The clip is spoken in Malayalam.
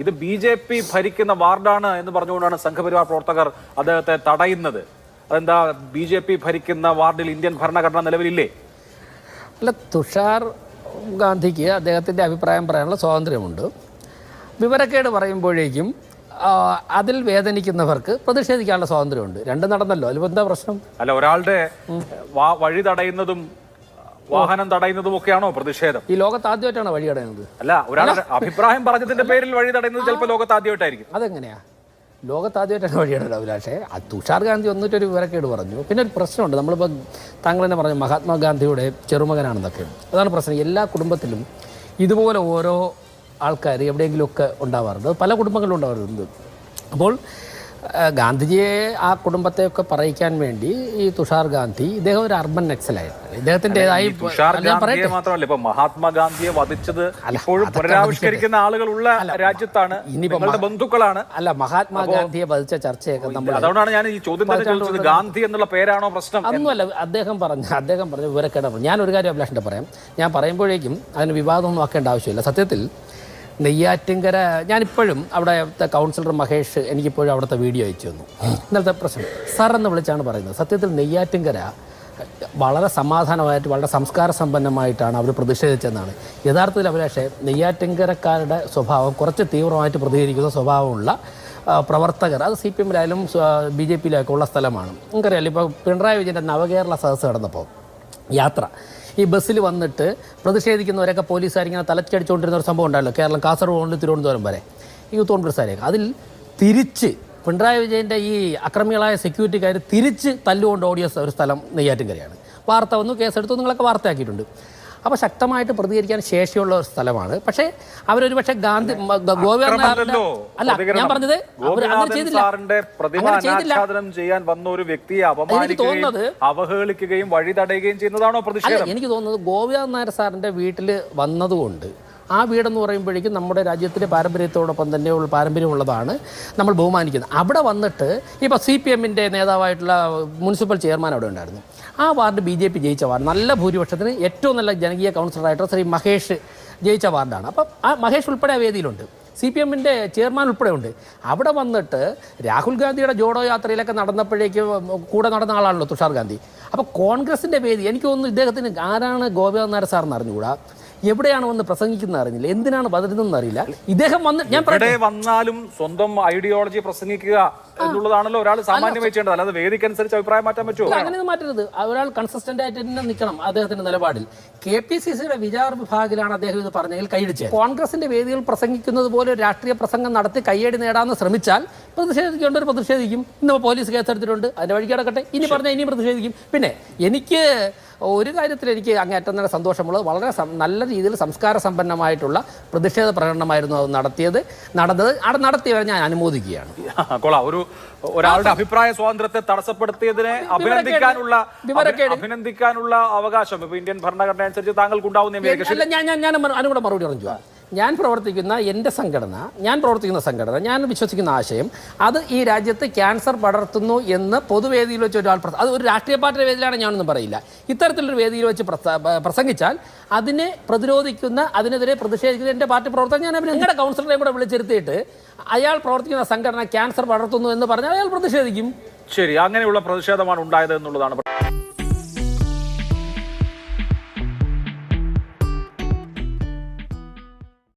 ഇത് ബി.ജെ.പി. ഭരിക്കുന്ന വാർഡാണ് എന്ന് പറഞ്ഞുകൊണ്ടാണ് സംഘപരിവാർ പ്രവർത്തകർ അദ്ദേഹത്തെ തടയുന്നത്. അതെന്താ, ബി.ജെ.പി. ഭരിക്കുന്ന വാർഡിൽ ഇന്ത്യൻ ഭരണഘടന നിലവിലില്ലേ? അല്ല, തുഷാർ ഗാന്ധിക്ക് അദ്ദേഹത്തിൻ്റെ അഭിപ്രായം പറയാനുള്ള സ്വാതന്ത്ര്യമുണ്ട്. വിവരക്കേട് പറയുമ്പോഴേക്കും അതിൽ വേദനിക്കുന്നവർക്ക് പ്രതിഷേധിക്കാനുള്ള സ്വാതന്ത്ര്യമുണ്ട്. രണ്ടും നടന്നല്ലോ, അതിൽ എന്താ പ്രശ്നം? അല്ല, ഒരാളുടെ വഴി തടയുന്നതും വാഹനം തടയുന്നതും ഒക്കെയാണോ പ്രതിഷേധം? ഈ ലോകത്ത് ആദ്യമായിട്ടാണ് വഴി തടയുന്നത്. അല്ല, ഒരാളുടെ അഭിപ്രായം പറഞ്ഞതിന്റെ പേരിൽ വഴി തടയുന്നത് ചിലപ്പോൾ ലോകത്ത് ആദ്യമായിട്ടായിരിക്കും. അതെങ്ങനെയാ ലോകത്ത് ആദ്യമായിട്ടാണ് വഴി തടയുന്നത്? പക്ഷേ തുഷാർ ഗാന്ധി വന്നിട്ടൊരു വിവരക്കേട് പറഞ്ഞു. പിന്നെ ഒരു പ്രശ്നമുണ്ട്. നമ്മളിപ്പോൾ താങ്കൾ തന്നെ പറഞ്ഞു മഹാത്മാഗാന്ധിയുടെ ചെറുമകനാണെന്നൊക്കെ. അതാണ് പ്രശ്നം. എല്ലാ കുടുംബത്തിലും ഇതുപോലെ ഓരോ ആൾക്കാർ എവിടെയെങ്കിലുമൊക്കെ ഉണ്ടാവാറുണ്ട്. പല കുടുംബങ്ങളിലും ഉണ്ടാവാറുണ്ട്. അപ്പോൾ ഗാന്ധിജിയെ ആ കുടുംബത്തെയൊക്കെ പറയിക്കാൻ വേണ്ടി ഈ തുഷാർ ഗാന്ധി, ഇദ്ദേഹം ഒരു അർബൻ നക്സലായിരുന്നു. ഇദ്ദേഹത്തിൻ്റെതായി മാത്രമല്ല, ഇപ്പൊ മഹാത്മാഗാന്ധിയെ വധിച്ചത് ഇപ്പോഴും പുനരാവിഷ്കരിക്കുന്ന ആളുകളുള്ള രാജ്യത്താണ്, നിങ്ങളുടെ ബന്ധുക്കളാണ്. അല്ല, മഹാത്മാഗാന്ധിയെ വധിച്ച ചർച്ചയൊക്കെ നമ്മൾ, അതുകൊണ്ടാണ് ഞാൻ ഈ ചോദ്യം തന്നെ ചോദിച്ചത്, ഗാന്ധി എന്നുള്ള പേരാണോ പ്രശ്നം? അതൊന്നുമല്ല. അദ്ദേഹം പറഞ്ഞ വിവരക്കേടാണ്. ഞാനൊരു കാര്യം അഭിലാഷിൻ്റെ പറയാം. ഞാൻ പറയുമ്പോഴേക്കും അതിന് വിവാദമൊന്നും ആക്കേണ്ട ആവശ്യമില്ല. സത്യത്തിൽ നെയ്യാറ്റിൻകര, ഞാനിപ്പോഴും അവിടുത്തെ കൗൺസിലർ മഹേഷ് എനിക്കിപ്പോഴും അവിടുത്തെ വീഡിയോ അയച്ചു തന്നു. ഇന്നലത്തെ പ്രശ്നം സാർ എന്ന് വിളിച്ചാണ് പറയുന്നത്. സത്യത്തിൽ നെയ്യാറ്റിൻകര വളരെ സമാധാനമായിട്ട് വളരെ സംസ്കാര സമ്പന്നമായിട്ടാണ് അവർ പ്രതിഷേധിച്ചതെന്നാണ്. യഥാർത്ഥത്തിൽ അഭിലാഷേ, നെയ്യാറ്റിൻകരക്കാരുടെ സ്വഭാവം കുറച്ച് തീവ്രമായിട്ട് പ്രതികരിക്കുന്ന സ്വഭാവമുള്ള പ്രവർത്തകർ, അത് CPM-ലായാലും BJP-യിലൊക്കെ ഉള്ള സ്ഥലമാണ്. നമുക്കറിയാമല്ലോ, ഇപ്പോൾ പിണറായി വിജയൻ്റെ നവകേരള സദസ്സ് നടന്നപ്പോൾ യാത്ര, ഈ ബസ്സിൽ വന്നിട്ട് പ്രതിഷേധിക്കുന്നവരൊക്കെ പോലീസുകാരിങ്ങനെ തലച്ചടിച്ചുകൊണ്ടിരുന്ന ഒരു സംഭവം ഉണ്ടായല്ലോ, കേരളം, കാസർഗോഡ്, തിരുവനന്തപുരം വരെ യൂത്ത് കോൺഗ്രസ്സുകാരെയൊക്കെ. അതിൽ തിരിച്ച് പിണറായി വിജയൻ്റെ ഈ അക്രമികളായ സെക്യൂരിറ്റിക്കാർ തിരിച്ച് തല്ലുകൊണ്ട് ഓടിയ ഒരു സ്ഥലം നെയ്യാറ്റിൻകരയാണ്. വാർത്ത വന്നു, കേസെടുത്തു, നിങ്ങളൊക്കെ വാർത്തയാക്കിയിട്ടുണ്ട്. അപ്പോൾ ശക്തമായിട്ട് പ്രതികരിക്കാൻ ശേഷിയുള്ള ഒരു സ്ഥലമാണ്. പക്ഷേ അവരൊരു പക്ഷേ ഗാന്ധി അല്ല, ഞാൻ പറഞ്ഞത് അവഹേളിക്കുകയും വഴി തടയുകയും ചെയ്യുന്നതാണോ പ്രതിഷേധം? എനിക്ക് തോന്നുന്നത് ഗോപിനാഥ് നായർ സാറിൻ്റെ വീട്ടിൽ വന്നതുകൊണ്ട്, ആ വീടെന്ന് പറയുമ്പോഴേക്കും നമ്മുടെ രാജ്യത്തിൻ്റെ പാരമ്പര്യത്തോടൊപ്പം തന്നെയുള്ള പാരമ്പര്യമുള്ളതാണ്, നമ്മൾ ബഹുമാനിക്കുന്നത്. അവിടെ വന്നിട്ട് ഇപ്പോൾ CPM-ൻ്റെ നേതാവായിട്ടുള്ള മുനിസിപ്പൽ ചെയർമാൻ അവിടെ ഉണ്ടായിരുന്നു. ആ വാർഡ് BJP ജയിച്ച വാർഡ്, നല്ല ഭൂരിപക്ഷത്തിന് ഏറ്റവും നല്ല ജനകീയ കൗൺസിലറായിട്ടുള്ള ശ്രീ മഹേഷ് ജയിച്ച വാർഡാണ്. അപ്പം ആ മഹേഷ് ഉൾപ്പെടെ ആ വേദിയിലുണ്ട്, CPM-ൻ്റെ ചെയർമാൻ ഉൾപ്പെടെ ഉണ്ട്. അവിടെ വന്നിട്ട് രാഹുൽ ഗാന്ധിയുടെ ജോഡോ യാത്രയിലൊക്കെ നടന്നപ്പോഴേക്കും കൂടെ നടന്ന ആളാണല്ലോ തുഷാർ ഗാന്ധി. അപ്പോൾ കോൺഗ്രസിൻ്റെ വേദി, എനിക്ക് തോന്നുന്നു ഇദ്ദേഹത്തിന് ആരാണ് ഗോപിനാഥ് നായർ സാറെന്ന് അറിഞ്ഞുകൂടാ, എവിടെയാണ് വന്ന് പ്രസംഗിക്കുന്നത് അറിഞ്ഞില്ല, എന്തിനാണ് വരുന്നതെന്ന് അറിയില്ല. ഇദ്ദേഹം വന്നാലും സ്വന്തം ഐഡിയോളജി പ്രസംഗിക്കുക എന്നുള്ളതാണല്ലോ ഒരാൾ സാമാന്യമായി ചെയ്യേണ്ടത്. അല്ലാതെ വേദിക്കനുസരിച്ച് അഭിപ്രായം മാറ്റാൻ പറ്റുമോ? അങ്ങനെ മാറ്റരുത്. ഒരാൾ കൺസിസ്റ്റന്റ് ആയിട്ട് തന്നെ നിൽക്കണം അദ്ദേഹത്തിന്റെ നിലപാടിൽ. KPCC-യുടെ വിചാർ വിഭാഗത്തിലാണ് അദ്ദേഹം ഇത് പറഞ്ഞെങ്കിൽ കൈയടിച്ചത്. കോൺഗ്രസിന്റെ വേദികൾ പ്രസംഗിക്കുന്നത് പോലെ ഒരു രാഷ്ട്രീയ പ്രസംഗം നടത്തി കയ്യടി നേടാമെന്ന് ശ്രമിച്ചാൽ പ്രതിഷേധിക്കേണ്ടവർ പ്രതിഷേധിക്കും. ഇന്ന് പോലീസ് കേസെടുത്തിട്ടുണ്ട്, അതിന്റെ വഴിക്ക് കിടക്കട്ടെ. ഇനി പറഞ്ഞാൽ ഇനിയും പ്രതിഷേധിക്കും. പിന്നെ എനിക്ക് ഒരു കാര്യത്തിൽ എനിക്ക് അങ്ങേറ്റം തന്നെ സന്തോഷമുള്ളത്, വളരെ നല്ല രീതിയിൽ സംസ്കാര സമ്പന്നമായിട്ടുള്ള പ്രതിഷേധ പ്രകടനമായിരുന്നു അത് നടന്നത്. അവിടെ നടത്തിയവരെ ഞാൻ അനുമോദിക്കുകയാണ്. ഒരാളുടെ അഭിപ്രായ സ്വാതന്ത്ര്യത്തെ തടസ്സപ്പെടുത്തിയതിനെ അഭിനന്ദിക്കാനുള്ള അവകാശം ഇപ്പൊ ഇന്ത്യൻ ഭരണഘടന അനുസരിച്ച് താങ്കൾക്ക് ഉണ്ടാവുന്ന. ഞാൻ അതിനൂടെ മറുപടി പറഞ്ഞു. ഞാൻ പ്രവർത്തിക്കുന്ന സംഘടന, ഞാൻ വിശ്വസിക്കുന്ന ആശയം, അത് ഈ രാജ്യത്ത് ക്യാൻസർ പടർത്തുന്നു എന്ന് പൊതുവേദിയിൽ വെച്ച് ഒരാൾ, അത് ഒരു രാഷ്ട്രീയ പാർട്ടിയുടെ വേദിയിലാണ് ഞാനൊന്നും പറയില്ല, ഇത്തരത്തിലൊരു വേദിയിൽ വെച്ച് പ്രസംഗിച്ചാൽ അതിനെ പ്രതിരോധിക്കുന്ന, അതിനെതിരെ പ്രതിഷേധിക്കുന്ന എൻ്റെ പാർട്ടി പ്രവർത്തകർ, ഞാൻ നിങ്ങളുടെ കൗൺസിലറെ കൂടെ വിളിച്ചിരുത്തിയിട്ട് അയാൾ പ്രവർത്തിക്കുന്ന സംഘടന ക്യാൻസർ പടർത്തുന്നു എന്ന് പറഞ്ഞാൽ അയാൾ പ്രതിഷേധിക്കും. ശരി, അങ്ങനെയുള്ള പ്രതിഷേധമാണ് ഉണ്ടായത് എന്നുള്ളതാണ്.